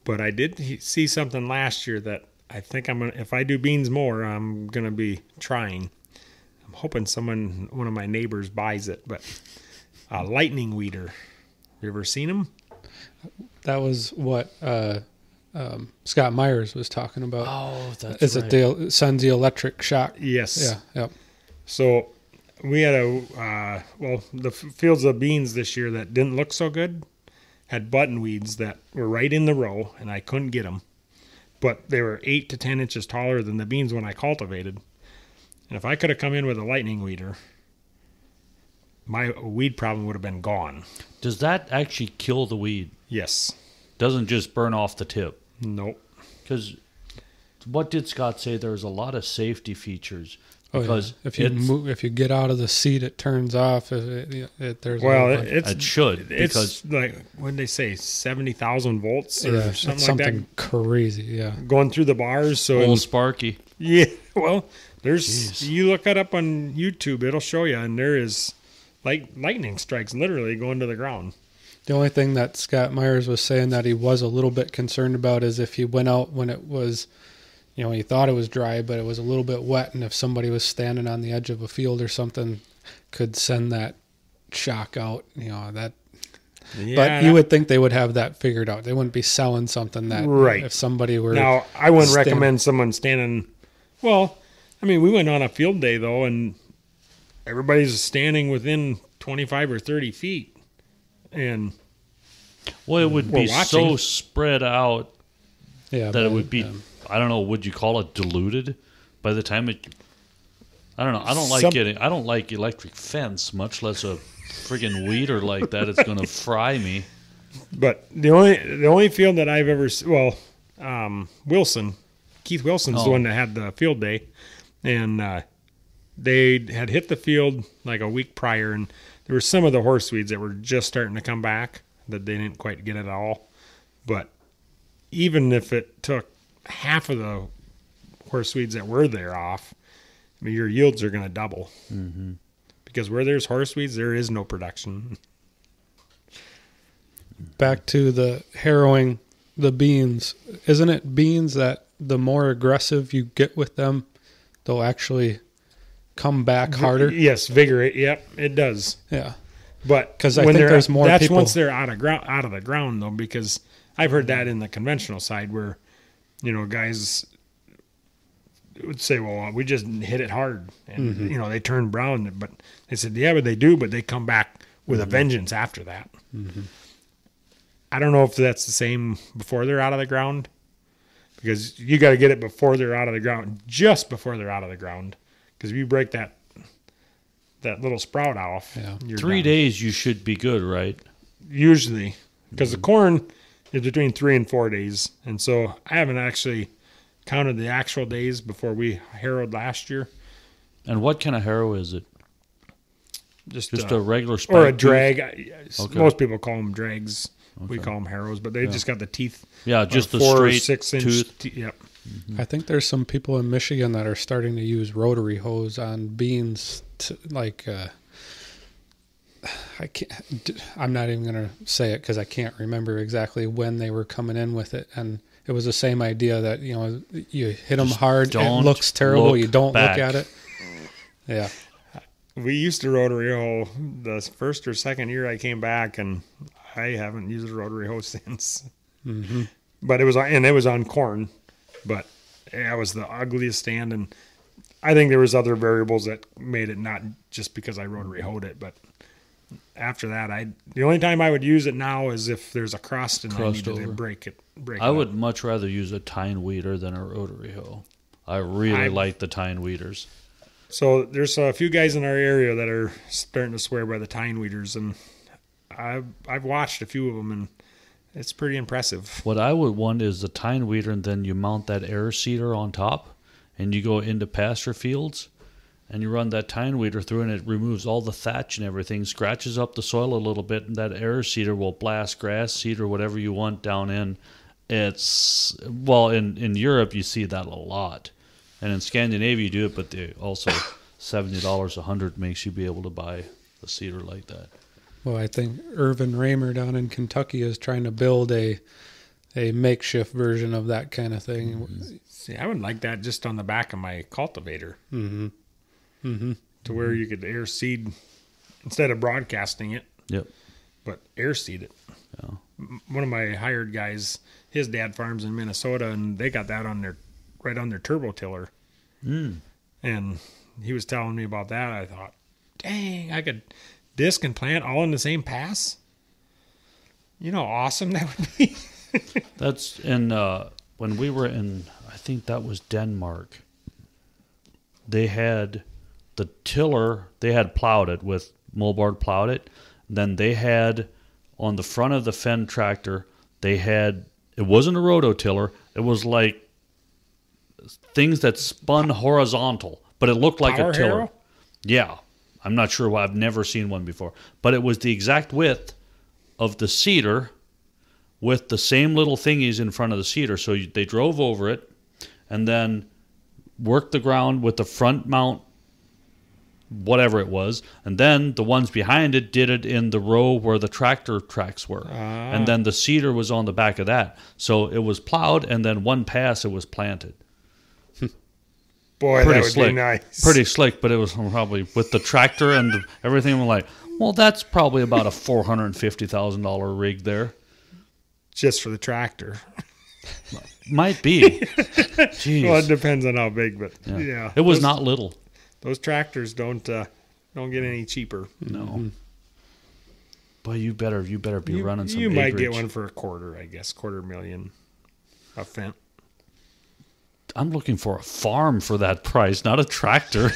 But I did see something last year that I think if I do beans more, I'm gonna be trying. I'm hoping one of my neighbors buys it. But a lightning weeder. You ever seen them? That was what Scott Myers was talking about. Oh, that's Is right. it sends the electric shock? Yes. Yeah. Yep. So we had the fields of beans this year that didn't look so good had button weeds that were right in the row, and I couldn't get them. But they were 8 to 10 inches taller than the beans when I cultivated. And if I could have come in with a lightning weeder, my weed problem would have been gone. Does that actually kill the weed? Yes. Doesn't just burn off the tip? Nope. Because what did Scott say? There's a lot of safety features. Oh, Because yeah. If you get out of the seat, it turns off. There's it should, because it's like, what did they say, 70,000 volts or it's something like something that crazy. Yeah. going through the bars. So old Sparky. yeah, well, there's Jeez. you look it up on YouTube, it'll show you, and there is like lightning strikes literally going to the ground. The only thing that Scott Myers was saying that he was a little bit concerned about is if he went out when it was, he thought it was dry, but it was a little bit wet, and if somebody was standing on the edge of a field or something, could send that shock out. That. Yeah, But you would think they would have that figured out. They wouldn't be selling something that right. if somebody were Now, I wouldn't recommend someone standing. Well, I mean, we went on a field day though, and everybody's standing within 25 or 30 feet, and Well, it would be watching. so spread out that it would be, I don't know, would you call it diluted by the time it, I don't know. I don't like electric fence, much less a friggin' weeder like that. It's going to fry me. But the only field that I've ever Keith Wilson's the one that had the field day, and they had hit the field like a week prior, and there were some of the horseweeds that were just starting to come back that they didn't quite get at all. But even if it took half of the horseweeds that were there off, I mean, your yields are going to double. Mm-hmm. Because where there's horseweeds, there is no production. Back to the harrowing the beans. Isn't it beans that the more aggressive you get with them, they'll actually come back harder? Yes, vigorate. Yep, it does. Yeah. But 'Cause I think there's more that's people- once they're out of the ground though, because I've heard that in the conventional side where, guys would say, well, we just hit it hard, and they turn brown. But they said, yeah, but they do, but they come back with a vengeance after that. Mm-hmm. I don't know if that's the same before they're out of the ground, because you got to get it before they're out of the ground, just before they're out of the ground, because if you break that little sprout off, you're 3 done. days you should be good, right? Usually, because the corn is between 3 and 4 days, and so I haven't actually counted the actual days before we harrowed last year. And what kind of harrow is it? Just a regular spike or a tooth? drag. Okay. Most people call them drags. We Okay. call them harrows, but they just got the teeth. Yeah, just the 4 or straight 6 inch. tooth. Yep. I think there's some people in Michigan that are starting to use rotary hose on beans to, I'm not even going to say it because I can't remember exactly when they were coming in with it. And it was the same idea that, you hit them hard, it don't looks terrible, look you don't back. look at it. Yeah. We used to rotary hoe the first or second year I came back, and I haven't used a rotary hoe since. Mm-hmm. But it was on corn, but it was the ugliest stand, and I think there was other variables that made it not just because I rotary hoed it, but after that, the only time I would use it now is if there's a crust and I needed to over. break it. I would much rather use a tine weeder than a rotary hoe. I really like the tine weeders. So there's a few guys in our area that are starting to swear by the tine weeders, and I've watched a few of them, and it's pretty impressive. What I would want is the tine weeder, and then you mount that air seeder on top, and you go into pasture fields, and you run that tine weeder through, and it removes all the thatch and everything, scratches up the soil a little bit, and that air seeder will blast grass seed or whatever you want down in. It's, well, in Europe you see that a lot. And in Scandinavia you do it, but they also $70 $100 makes you be able to buy a seeder like that. Well, I think Irvin Raymer down in Kentucky is trying to build a makeshift version of that kind of thing. Mm-hmm. See, I would like that just on the back of my cultivator. Mm-hmm. Mm-hmm. To where you could air seed instead of broadcasting it. Yep. But air seed it. Yeah. one of my hired guys, his dad farms in Minnesota, and they got that right on their turbo tiller. And he was telling me about that. I thought, dang, I could disc and plant all in the same pass. You know, how awesome that would be. That's in when we were in, I think that was Denmark. They had the tiller. They had plowed it with moldboard, plowed it. Then they had on the front of the Fendt tractor. They had, it wasn't a rototiller. It was like things that spun horizontal, but it looked like Power a tiller. harrow? Yeah, I'm not sure why. I've never seen one before, but it was the exact width of the seeder with the same little thingies in front of the seeder. So they drove over it and then worked the ground with the front mount, whatever it was, and then the ones behind it did it in the row where the tractor tracks were. And then the seeder was on the back of that. So it was plowed, and then one pass it was planted. Boy, Pretty that would slick. be nice. Pretty slick, but it was probably with the tractor and everything. I'm like, well, that's probably about a $450,000 rig there. Just for the tractor. Might be. Jeez. Well, it depends on how big, but yeah. It was not little. Those tractors don't get any cheaper. No. But you better be running some. You might get acreage. one for a quarter, I guess, $250,000 a Fendt. I'm looking for a farm for that price, not a tractor.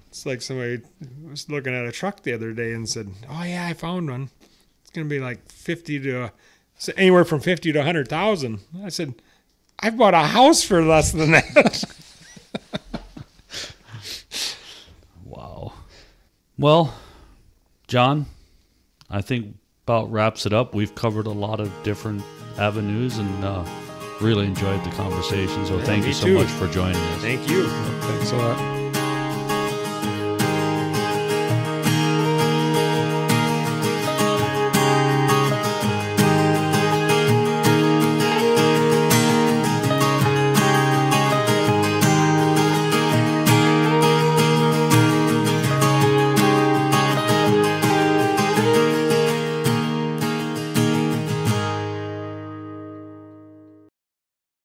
It's like somebody was looking at a truck the other day and said, "Oh yeah, I found one. It's going to be like anywhere from 50 to 100,000." I said, "I bought a house for less than that." Wow. Well, John, I think about wraps it up. We've covered a lot of different avenues and really enjoyed the conversation. So thank me you so too. much for joining us. Thank you. Thanks a lot.